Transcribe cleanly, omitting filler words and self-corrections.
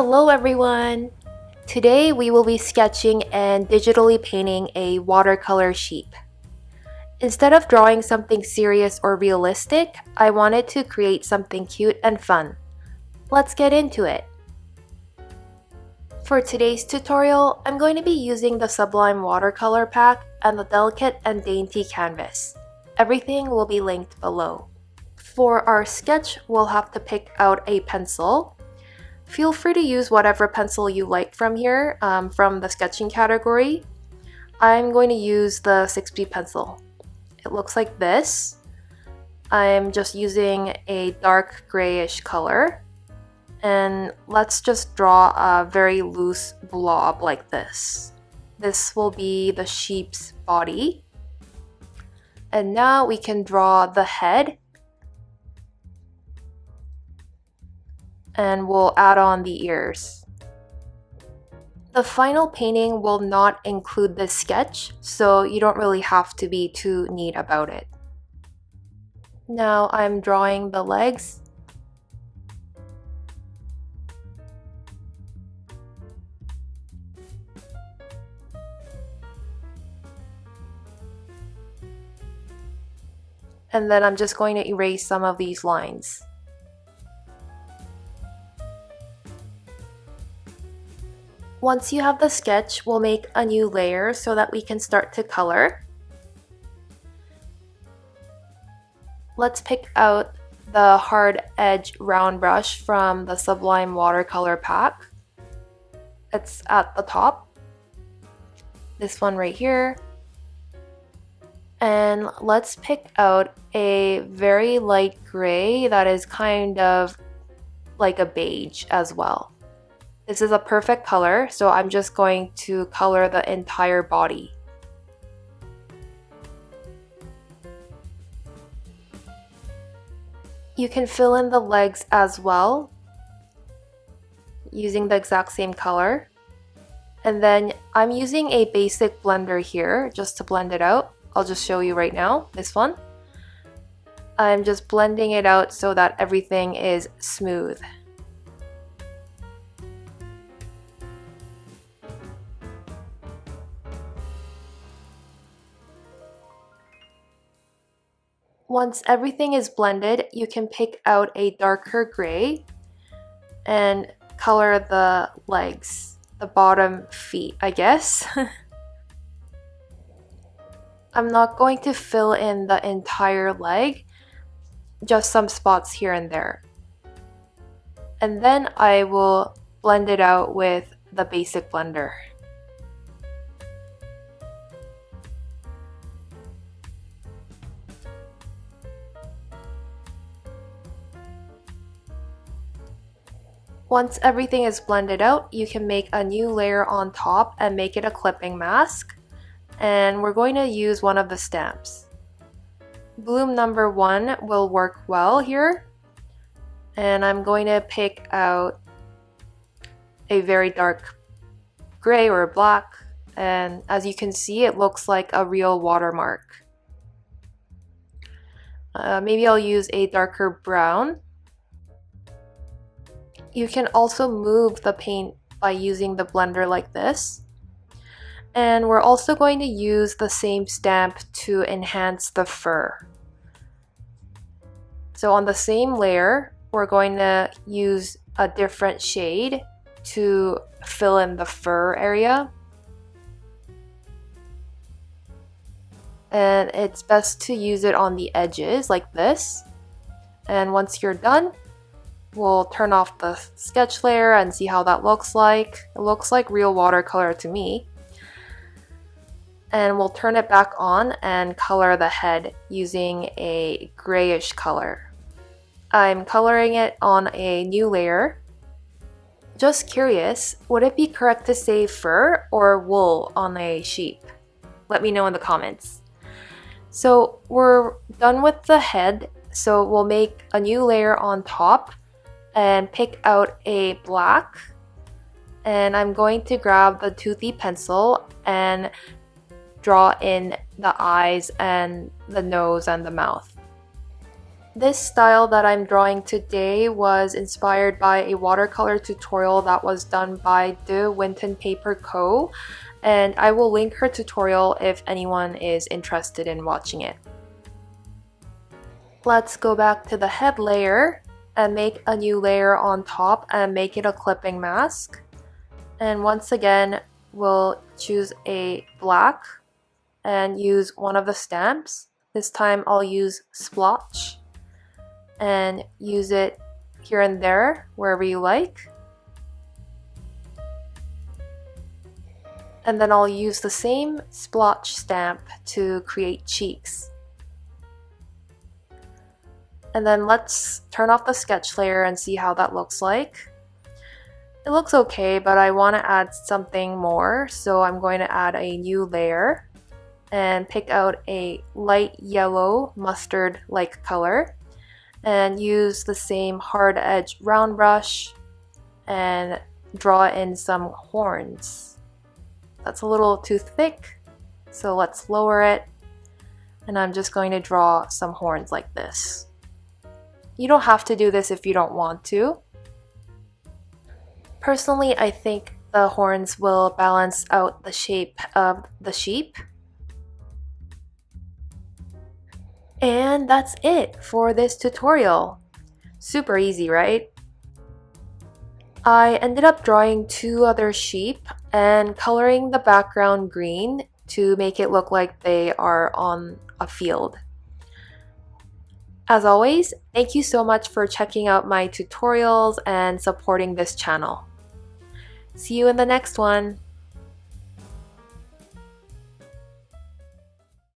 Hello everyone! Today we will be sketching and digitally painting a watercolor sheep. Instead of drawing something serious or realistic, I wanted to create something cute and fun. Let's get into it! For today's tutorial, I'm going to be using the Sublime Watercolor pack and the Delicate and Dainty canvas. Everything will be linked below. For our sketch, we'll have to pick out a pencil. Feel free to use whatever pencil you like from here, from the sketching category. I'm going to use the 6B pencil. It looks like this. I'm just using a dark grayish color. And let's just draw a very loose blob like this. This will be the sheep's body. And now we can draw the head. And we'll add on the ears. The final painting will not include this sketch, so you don't really have to be too neat about it. Now I'm drawing the legs. And then I'm just going to erase some of these lines. Once you have the sketch, we'll make a new layer so that we can start to color. Let's pick out the hard edge round brush from the Sublime Watercolor pack. It's at the top. This one right here. And let's pick out a very light gray that is kind of like a beige as well. This is a perfect color, so I'm just going to color the entire body. You can fill in the legs as well, using the exact same color. And then I'm using a basic blender here, just to blend it out. I'll just show you right now, this one. I'm just blending it out so that everything is smooth. Once everything is blended, you can pick out a darker gray and color the legs, the bottom feet, I guess. I'm not going to fill in the entire leg, just some spots here and there. And then I will blend it out with the basic blender. Once everything is blended out, you can make a new layer on top and make it a clipping mask. And we're going to use one of the stamps. Bloom number 1 will work well here. And I'm going to pick out a very dark gray or black. And as you can see, it looks like a real watermark. Maybe I'll use a darker brown. You can also move the paint by using the blender like this. And we're also going to use the same stamp to enhance the fur. So on the same layer, we're going to use a different shade to fill in the fur area. And it's best to use it on the edges like this. And once you're done, we'll turn off the sketch layer and see how that looks like. It looks like real watercolor to me. And we'll turn it back on and color the head using a grayish color. I'm coloring it on a new layer. Just curious, would it be correct to say fur or wool on a sheep? Let me know in the comments. So we're done with the head, so we'll make a new layer on top and pick out a black. And I'm going to grab the toothy pencil and draw in the eyes and the nose and the mouth. This style that I'm drawing today was inspired by a watercolor tutorial that was done by De Winton Paper Co. And I will link her tutorial if anyone is interested in watching it. Let's go back to the head layer and make a new layer on top and make it a clipping mask. And once again, we'll choose a black and use one of the stamps. This time I'll use splotch and use it here and there, wherever you like. And then I'll use the same splotch stamp to create cheeks. And then let's turn off the sketch layer and see how that looks like. It looks okay, but I want to add something more, so I'm going to add a new layer and pick out a light yellow mustard-like color and use the same hard edge round brush and draw in some horns. That's a little too thick, so let's lower it, and I'm just going to draw some horns like this. You don't have to do this if you don't want to. Personally, I think the horns will balance out the shape of the sheep. And that's it for this tutorial. Super easy, right? I ended up drawing 2 other sheep and coloring the background green to make it look like they are on a field. As always, thank you so much for checking out my tutorials and supporting this channel. See you in the next one!